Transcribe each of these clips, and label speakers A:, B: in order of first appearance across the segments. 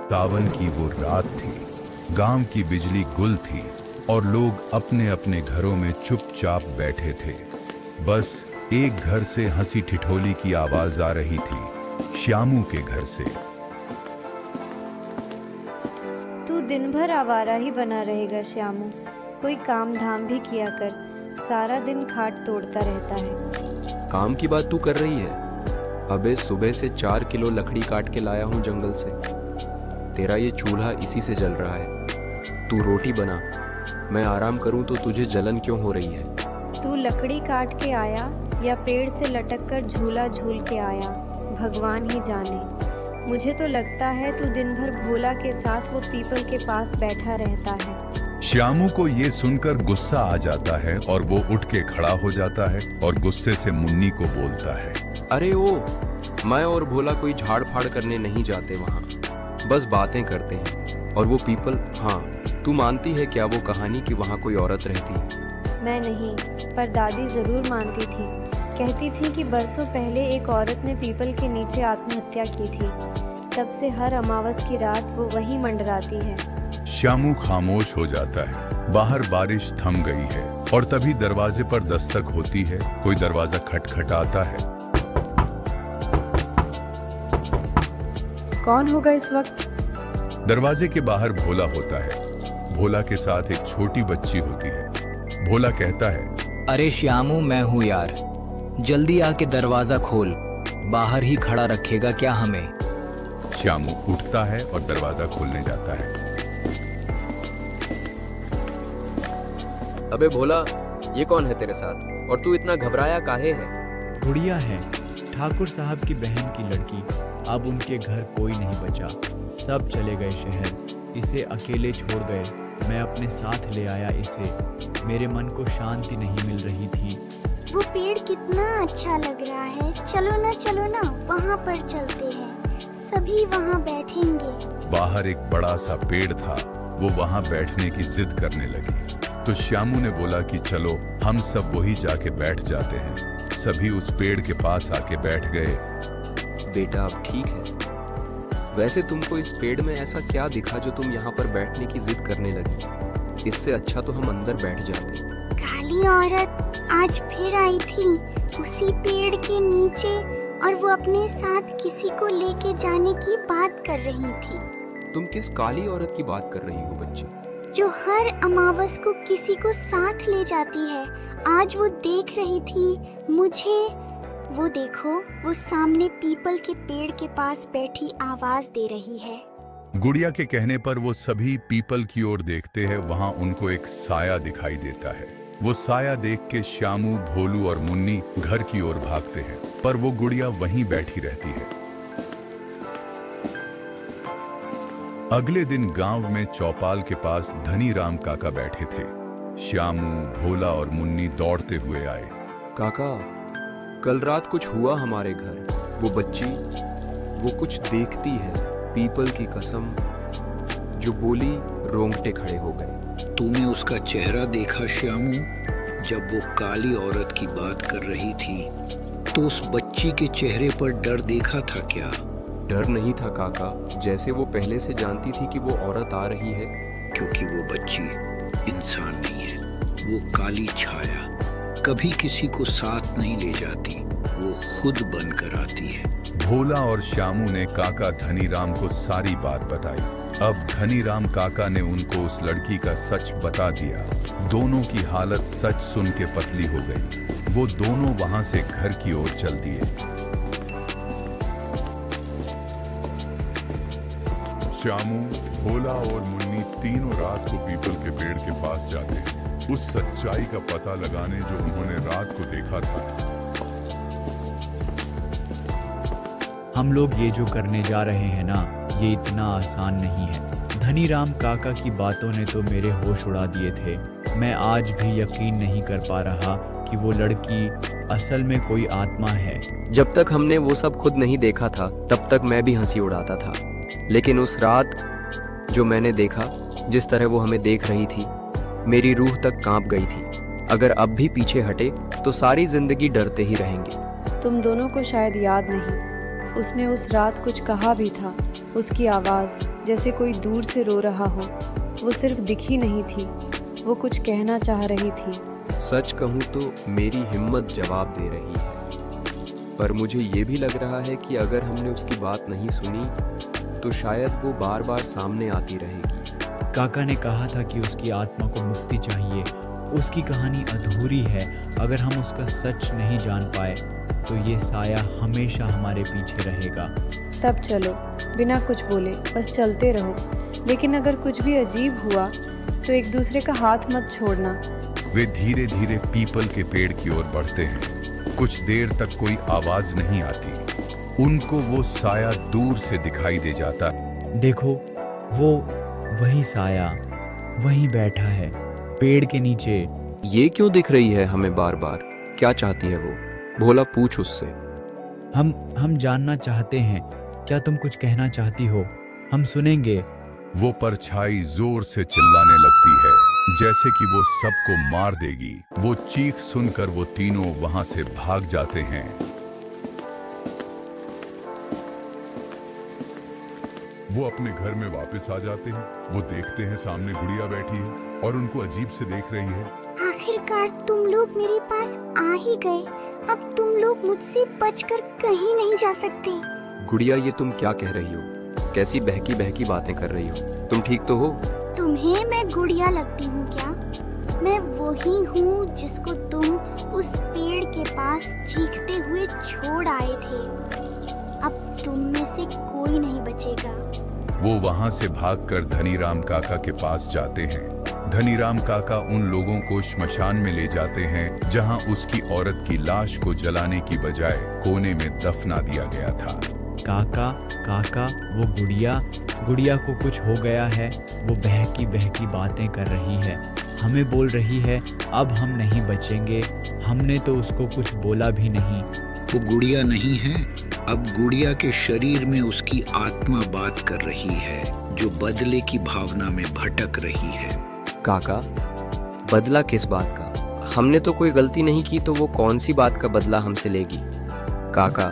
A: सावन की वो रात थी। गांव की बिजली गुल थी और लोग अपने अपने घरों में चुपचाप बैठे थे। बस एक घर से हंसी ठिठोली की आवाज आ रही थी, श्यामू के घर से।
B: तू दिन भर आवारा ही बना रहेगा श्यामू, कोई काम धाम भी किया कर। सारा दिन खाट तोड़ता रहता है।
C: काम की बात तू कर रही है? अबे सुबह से 4 किलो लकड़ी काट के लाया हूँ जंगल से। तेरा ये चूल्हा इसी से जल रहा है। तू रोटी बना, मैं आराम करूँ तो तुझे जलन क्यों हो रही है?
B: तू लकड़ी काट के आया या पेड़ से लटक कर झूला झूल के आया, भगवान ही जाने। मुझे तो लगता है तू दिन भर भोला के साथ वो पीपल के पास बैठा रहता है।
A: श्यामू को ये सुनकर गुस्सा आ जाता है और वो उठ के खड़ा हो जाता है और गुस्से से मुन्नी को बोलता है,
C: अरे ओ, मैं और भोला कोई झाड़ फाड़ करने नहीं जाते वहाँ, बस बातें करते हैं। और वो पीपल, हाँ तू मानती है क्या वो कहानी कि वहाँ कोई औरत रहती है?
B: मैं नहीं, पर दादी जरूर मानती थी। कहती थी कि बरसों पहले एक औरत ने पीपल के नीचे आत्महत्या की थी। तब से हर अमावस की रात वो वहीं मंडराती है।
A: श्यामू खामोश हो जाता है। बाहर बारिश थम गई है और तभी दरवाजे पर दस्तक होती है। कोई दरवाजा खटखटाता है।
B: कौन होगा इस वक्त?
A: दरवाजे के बाहर भोला होता है। भोला के साथ एक छोटी बच्ची होती है। भोला कहता है,
D: अरे श्यामू, मैं हूँ यार, जल्दी आके दरवाजा खोल, बाहर ही खड़ा रखेगा क्या हमें?
A: श्यामू उठता है और दरवाजा खोलने जाता है।
C: अबे भोला, ये कौन है तेरे साथ और तू इतना घबराया काहे है?
E: गुड़िया है, ठाकुर साहब की बहन की लड़की। अब उनके घर कोई नहीं बचा, सब चले गए शहर। इसे अकेले छोड़ गए। मैं अपने साथ ले आया इसे। मेरे मन को शांति नहीं मिल रही थी।
F: वो पेड़ कितना अच्छा लग रहा है। चलो ना वहाँ पर चलते हैं, सभी वहाँ बैठेंगे।
A: बाहर एक बड़ा सा पेड़ था। वो वहाँ बैठने की जिद करने लगी तो श्यामू ने बोला कि चलो हम सब वही जाके बैठ जाते हैं। सभी उस पेड़ के पास आके बैठ गए।
C: बेटा अब ठीक है। वैसे तुमको इस पेड़ में ऐसा क्या दिखा जो तुम यहाँ पर बैठने की जिद करने लगी? इससे अच्छा तो हम अंदर बैठ जाते।
F: काली औरत आज फिर आई थी उसी पेड़ के नीचे, और वो अपने साथ किसी को लेके जाने की बात कर रही थी।
C: तुम किस काली औरत की बात कर रही हो बच्ची?
F: जो हर अमावस को किसी को साथ ले जाती है। आज वो देख रही थी मुझे। वो देखो, वो सामने पीपल के पेड़ के पास बैठी आवाज दे रही है।
A: गुड़िया के कहने पर वो सभी पीपल की ओर देखते हैं। वहां उनको एक साया दिखाई देता है। वो साया देख के श्यामू, भोलू और मुन्नी घर की ओर भागते हैं, पर वो गुड़िया वहीं बैठी रहती है। अगले दिन गांव में चौपाल के पास धनी राम काका बैठे थे। श्यामू, भोला और मुन्नी दौड़ते हुए आए।
C: काका, कल रात कुछ हुआ हमारे घर। वो बच्ची, वो कुछ देखती है, पीपल की कसम, जो बोली रोंगटे खड़े हो गए।
G: तूने उसका चेहरा देखा श्यामू? जब वो काली औरत की बात कर रही थी तो उस बच्ची के चेहरे पर डर देखा था क्या?
C: डर नहीं था काका, जैसे वो पहले से जानती थी कि वो औरत आ रही है।
G: क्योंकि वो बच्ची इंसान नहीं है। वो काली छाया कभी किसी को साथ नहीं ले जाती, वो खुद बनकर आती है।
A: भोला और श्यामू ने काका धनीराम को सारी बात बताई। अब धनीराम काका ने उनको उस लड़की का सच बता दिया। दोनों की हालत सच सुन के पतली हो गई। वो दोनों वहां से घर की ओर चल दिए। श्यामू, भोला और मुन्नी तीनों रात को पीपल के पेड़ के पास जाते हैं, उस सच्चाई का पता लगाने जो उन्होंने रात को देखा था।
E: हम लोग ये जो करने जा रहे हैं ना, ये इतना आसान नहीं है। धनीराम काका की बातों ने तो मेरे होश उड़ा दिए थे। मैं आज भी यकीन नहीं कर पा रहा कि वो लड़की असल में कोई आत्मा है।
C: जब तक हमने वो सब खुद नहीं देखा था तब तक मैं भी हंसी उड़ाता था, लेकिन उस रात जो मैंने देखा, जिस तरह वो हमें देख रही थी, मेरी रूह तक कांप गई थी। अगर अब भी पीछे हटे तो सारी जिंदगी डरते ही रहेंगे।
B: तुम दोनों को शायद याद नहीं, उसने उस रात कुछ कहा भी था। उसकी आवाज़ जैसे कोई दूर से रो रहा हो। वो सिर्फ दिखी नहीं थी, वो कुछ कहना चाह रही थी।
C: सच कहूँ तो मेरी हिम्मत जवाब दे रही है, पर मुझे ये भी लग रहा है कि अगर हमने उसकी बात नहीं सुनी तो शायद वो बार बार सामने आती रहेगी।
E: काका ने कहा था कि उसकी आत्मा को मुक्ति चाहिए। उसकी कहानी अधूरी है। अगर हम उसका सच नहीं जान पाए तो ये साया हमेशा हमारे पीछे रहेगा।
B: तब चलो, बिना कुछ बोले बस चलते रहो, लेकिन अगर कुछ भी अजीब हुआ तो एक दूसरे का हाथ मत छोड़ना।
A: वे धीरे धीरे पीपल के पेड़ की ओर बढ़ते हैं। कुछ देर तक कोई आवाज नहीं आती। उनको वो साया दूर से दिखाई दे जाता है।
E: देखो, वो वही साया वहीं बैठा है, पेड़ के नीचे।
C: ये क्यों दिख रही है हमें बार बार? क्या चाहती है वो? भोला पूछ उससे।
E: हम जानना चाहते हैं। क्या तुम कुछ कहना चाहती हो? हम सुनेंगे।
A: वो परछाई जोर से चिल्लाने लगती है, जैसे कि वो सबको मार देगी। वो चीख सुनकर वो तीनों वहां से भाग जाते हैं। वो अपने घर में वापस आ जाते हैं। वो देखते हैं सामने गुड़िया बैठी है और उनको अजीब से देख रही है।
F: आखिरकार तुम लोग मेरे पास आ ही गए। अब तुम लोग मुझसे बचकर कहीं नहीं जा सकते।
C: गुड़िया, ये तुम क्या कह रही हो? कैसी बहकी बहकी बातें कर रही हो? तुम ठीक तो हो?
F: तुम्हें मैं गुड़िया लगती हूँ क्या? मैं वही हूँ जिसको तुम उस पेड़ के पास चीखते हुए छोड़ आए थे। अब तुम में से कोई नहीं बचेगा।
A: वो वहां से भागकर धनीराम काका के पास जाते हैं। धनीराम काका उन लोगों को श्मशान में ले जाते हैं, जहां उसकी औरत की लाश को जलाने की बजाय कोने में दफना दिया गया था।
E: काका, वो गुड़िया को कुछ हो गया है। वो बहकी बहकी बातें कर रही है। हमें बोल रही है अब हम नहीं बचेंगे। हमने तो उसको कुछ बोला भी नहीं।
G: वो गुड़िया नहीं है, अब गुड़िया के शरीर में उसकी आत्मा बात कर रही है, जो बदले की भावना में भटक रही है।
C: काका, बदला किस बात का? हमने तो कोई गलती नहीं की, तो वो कौन सी बात का बदला हमसे लेगी? काका,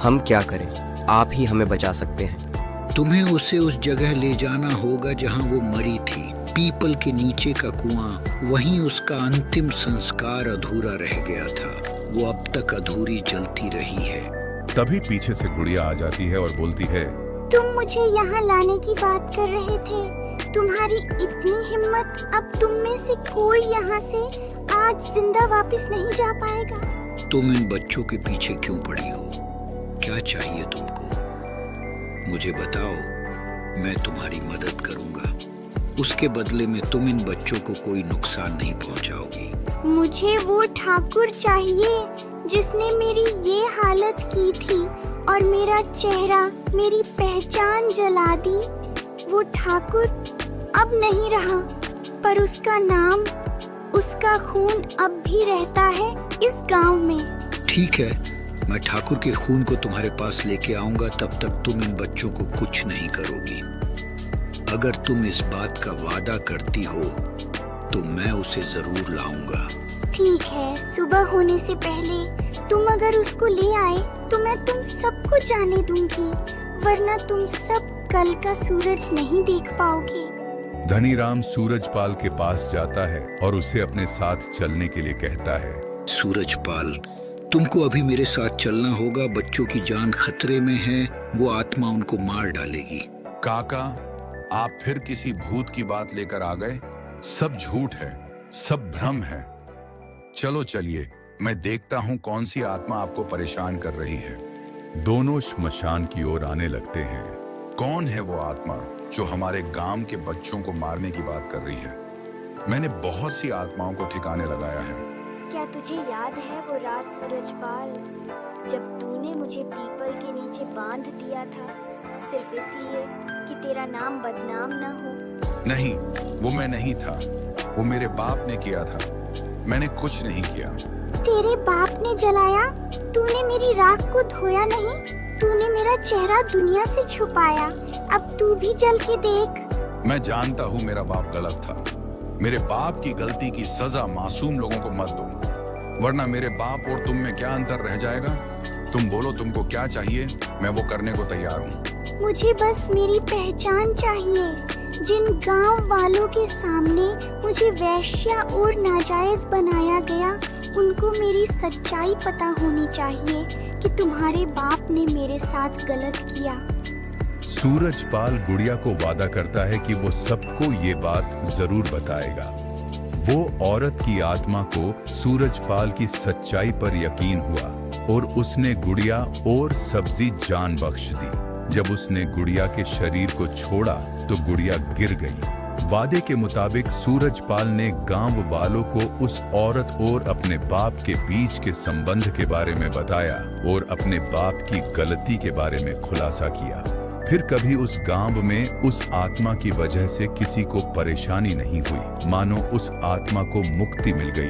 C: हम क्या करें? आप ही हमें बचा सकते हैं।
G: तुम्हें उसे उस जगह ले जाना होगा जहां वो मरी थी। पीपल के नीचे का कुआं, वहीं उसका अंतिम संस्कार अधूरा रह गया था। वो अब तक अधूरी जलती रही है।
A: तभी पीछे से गुड़िया आ जाती है और बोलती है,
F: तुम मुझे यहाँ लाने की बात कर रहे थे। तुम्हारी इतनी हिम्मत, अब तुम में से कोई यहाँ से आज जिंदा वापस नहीं जा पाएगा।
G: तुम इन बच्चों के पीछे क्यों पड़ी हो? क्या चाहिए तुमको? मुझे बताओ, मैं तुम्हारी मदद करूंगा। उसके बदले में तुम इन बच्चों को कोई नुकसान नहीं पहुंचाओगी।
F: मुझे वो ठाकुर चाहिए जिसने मेरी ये हालत की थी और मेरा चेहरा, मेरी पहचान जला दी। वो ठाकुर अब नहीं रहा, पर उसका नाम, उसका खून अब भी रहता है इस गांव में।
G: ठीक है, मैं ठाकुर के खून को तुम्हारे पास लेके आऊंगा। तब तक तुम इन बच्चों को कुछ नहीं करोगी। अगर तुम इस बात का वादा करती हो तो मैं उसे जरूर लाऊंगा।
F: ठीक है, सुबह होने से पहले तुम अगर उसको ले आए तो मैं तुम सबको जाने दूंगी, वरना तुम सब कल का सूरज नहीं देख पाओगे।
A: धनीराम सूरजपाल के पास जाता है और उसे अपने साथ चलने के लिए कहता है।
G: सूरजपाल, तुमको अभी मेरे साथ चलना होगा। बच्चों की जान खतरे में है। वो आत्मा उनको मार डालेगी।
A: काका, आप फिर किसी भूत की बात लेकर आ गए। सब झूठ है, सब भ्रम है। चलो चलिए, मैं देखता हूँ कौन सी आत्मा आपको परेशान कर रही है। दोनों श्मशान की ओर आने लगते हैं। कौन है वो आत्मा जो हमारे गांव के बच्चों को मारने की बात कर रही है? मैंने बहुत सी आत्माओं को ठिकाने लगाया है।
F: क्या तुझे याद है वो रात सूरजपाल, जब तूने मुझे पीपल के नीचे बांध दिया था, सिर्फ इसलिए कि तेरा नाम बदनाम ना हो?
A: नहीं, वो मैं नहीं था। वो मेरे बाप ने किया था। मैंने कुछ नहीं किया।
F: तेरे बाप ने जलाया? तूने मेरी राख को धोया नहीं? तूने मेरा चेहरा दुनिया से छुपाया। अब तू भी जल के देख।
A: मैं जानता हूँ मेरा बाप गलत था। मेरे बाप की गलती की सजा मासूम लोगों को मत दो, वरना मेरे बाप और तुम में क्या अंतर रह जाएगा? तुम बोलो तुमको क्या चाहिए, मैं वो करने को तैयार हूँ।
F: मुझे बस मेरी पहचान चाहिए। जिन गांव वालों के सामने मुझे वैश्या और नाजायज बनाया गया, उनको मेरी सच्चाई पता होनी चाहिए कि तुम्हारे बाप ने मेरे साथ गलत किया।
A: सूरजपाल गुड़िया को वादा करता है कि वो सबको ये बात जरूर बताएगा। वो औरत की आत्मा को सूरजपाल की सच्चाई पर यकीन हुआ और उसने गुड़िया और सब्जी जान बख्श दी। जब उसने गुड़िया के शरीर को छोड़ा तो गुड़िया गिर गई। वादे के मुताबिक सूरजपाल ने गांव वालों को उस औरत और अपने बाप के बीच के संबंध के बारे में बताया और अपने बाप की गलती के बारे में खुलासा किया। फिर कभी उस गांव में उस आत्मा की वजह से किसी को परेशानी नहीं हुई, मानो उस आत्मा को मुक्ति मिल गई।